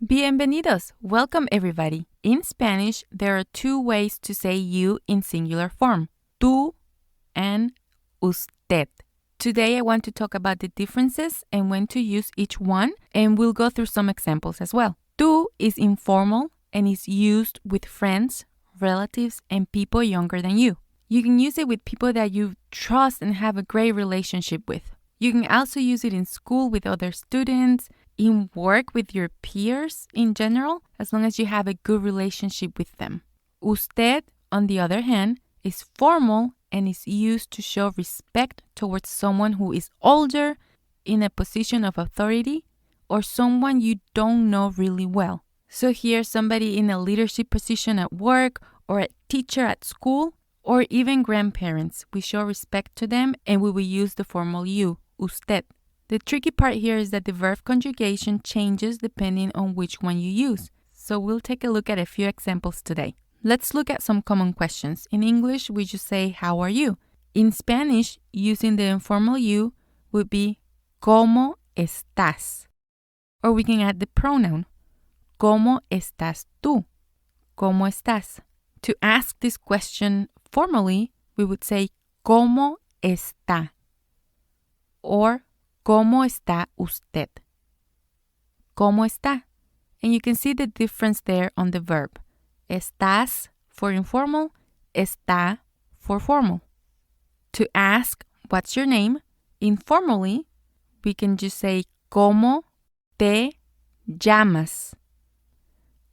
Bienvenidos! Welcome everybody. In Spanish, there are two ways to say you in singular form, tú and usted. Today I want to talk about the differences and when to use each one, and we'll go through some examples as well. Tú is informal and is used with friends, relatives, and people younger than you. You can use it with people that you trust and have a great relationship with. You can also use it in school with other students, in work with your peers in general, as long as you have a good relationship with them. Usted, on the other hand, is formal and is used to show respect towards someone who is older, in a position of authority, or someone you don't know really well. So here, somebody in a leadership position at work, or a teacher at school, or even grandparents. We show respect to them and we will use the formal you, usted. The tricky part here is that the verb conjugation changes depending on which one you use. So we'll take a look at a few examples today. Let's look at some common questions. In English, we just say, how are you? In Spanish, using the informal you would be, ¿cómo estás? Or we can add the pronoun, ¿cómo estás tú? ¿Cómo estás? To ask this question formally, we would say, ¿cómo está? Or, ¿cómo está usted? ¿Cómo está? And you can see the difference there on the verb. Estás for informal, está for formal. To ask, what's your name? Informally, we can just say, ¿cómo te llamas?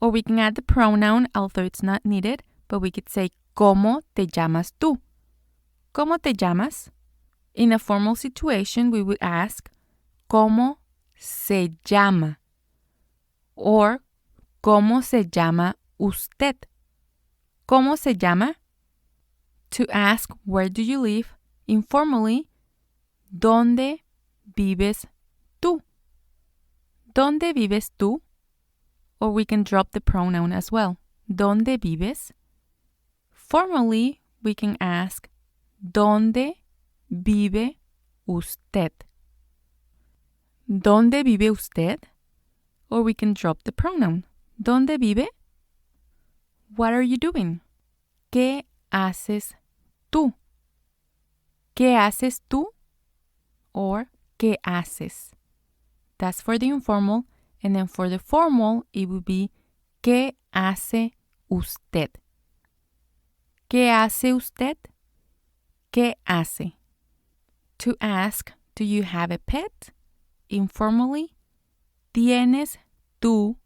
Or we can add the pronoun, although it's not needed, but we could say, ¿cómo te llamas tú? ¿Cómo te llamas? In a formal situation, we would ask, ¿cómo se llama? Or, ¿cómo se llama usted? ¿Cómo se llama? To ask, where do you live? Informally, ¿dónde vives tú? ¿Dónde vives tú? Or we can drop the pronoun as well. ¿Dónde vives? Formally, we can ask, ¿dónde vive usted? ¿Dónde vive usted? Or we can drop the pronoun. ¿Dónde vive? What are you doing? ¿Qué haces tú? ¿Qué haces tú? Or ¿qué haces? That's for the informal. And then for the formal, it would be ¿qué hace usted? ¿Qué hace usted? ¿Qué hace? To ask, do you have a pet? Informally, ¿tienes tú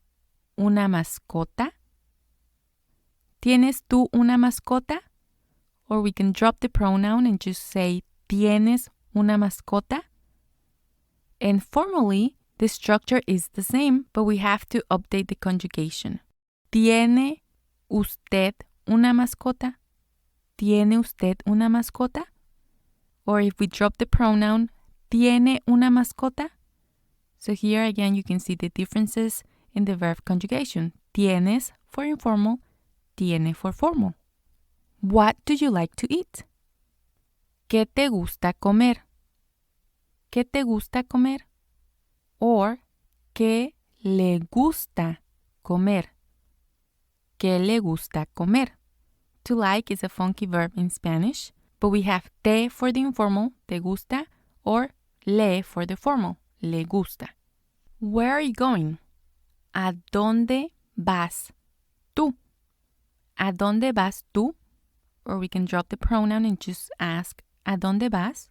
una mascota? ¿Tienes tú una mascota? Or we can drop the pronoun and just say, ¿tienes una mascota? And formally, the structure is the same, but we have to update the conjugation. ¿Tiene usted una mascota? ¿Tiene usted una mascota? Or if we drop the pronoun, ¿tiene una mascota? So here again, you can see the differences in the verb conjugation. Tienes for informal, tiene for formal. What do you like to eat? ¿Qué te gusta comer? ¿Qué te gusta comer? Or, ¿qué le gusta comer? ¿Qué le gusta comer? To like is a funky verb in Spanish, but we have te for the informal, te gusta, or le for the formal, le gusta. Where are you going? ¿A dónde vas tú? ¿A dónde vas tú? Or we can drop the pronoun and just ask, ¿a dónde vas?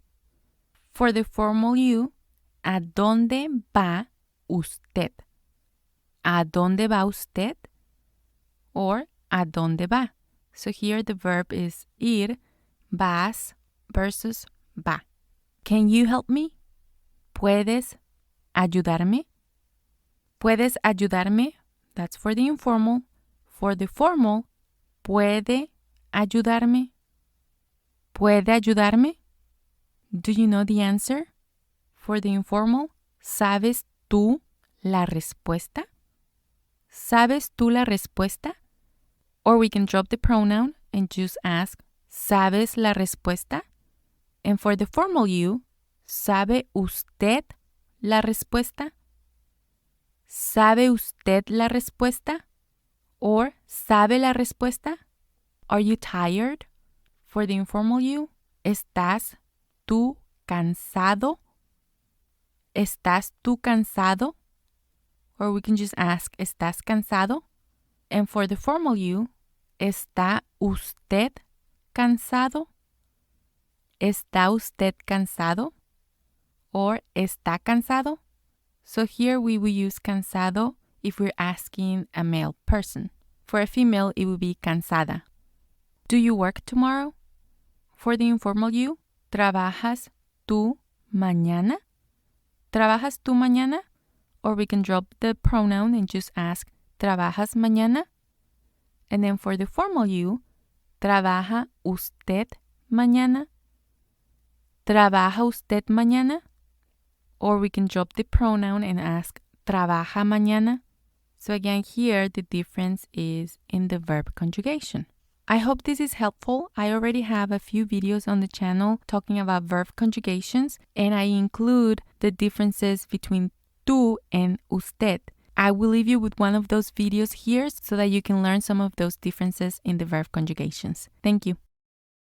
For the formal you, ¿a dónde va usted? ¿A dónde va usted? Or ¿a dónde va? So here the verb is ir, vas versus va. Can you help me? ¿Puedes ayudarme? ¿Puedes ayudarme? That's for the informal. For the formal, ¿puede ayudarme? ¿Puede ayudarme? Do you know the answer? For the informal, ¿sabes tú la respuesta? ¿Sabes tú la respuesta? Or we can drop the pronoun and just ask, ¿sabes la respuesta? And for the formal you, ¿sabe usted la respuesta? ¿Sabe usted la respuesta? Or ¿sabe la respuesta? Are you tired? For the informal you, ¿estás tú cansado? ¿Estás tú cansado? Or we can just ask, ¿estás cansado? And for the formal you, ¿está usted cansado? ¿Está usted cansado? Or ¿está cansado? So here we will use cansado if we're asking a male person. For a female, it would be cansada. Do you work tomorrow? For the informal you, ¿trabajas tú mañana? ¿Trabajas tú mañana? Or we can drop the pronoun and just ask, ¿trabajas mañana? And then for the formal you, ¿trabaja usted mañana? ¿Trabaja usted mañana? Or we can drop the pronoun and ask, ¿trabaja mañana? So again, here the difference is in the verb conjugation. I hope this is helpful. I already have a few videos on the channel talking about verb conjugations, and I include the differences between tú and usted. I will leave you with one of those videos here so that you can learn some of those differences in the verb conjugations. Thank you.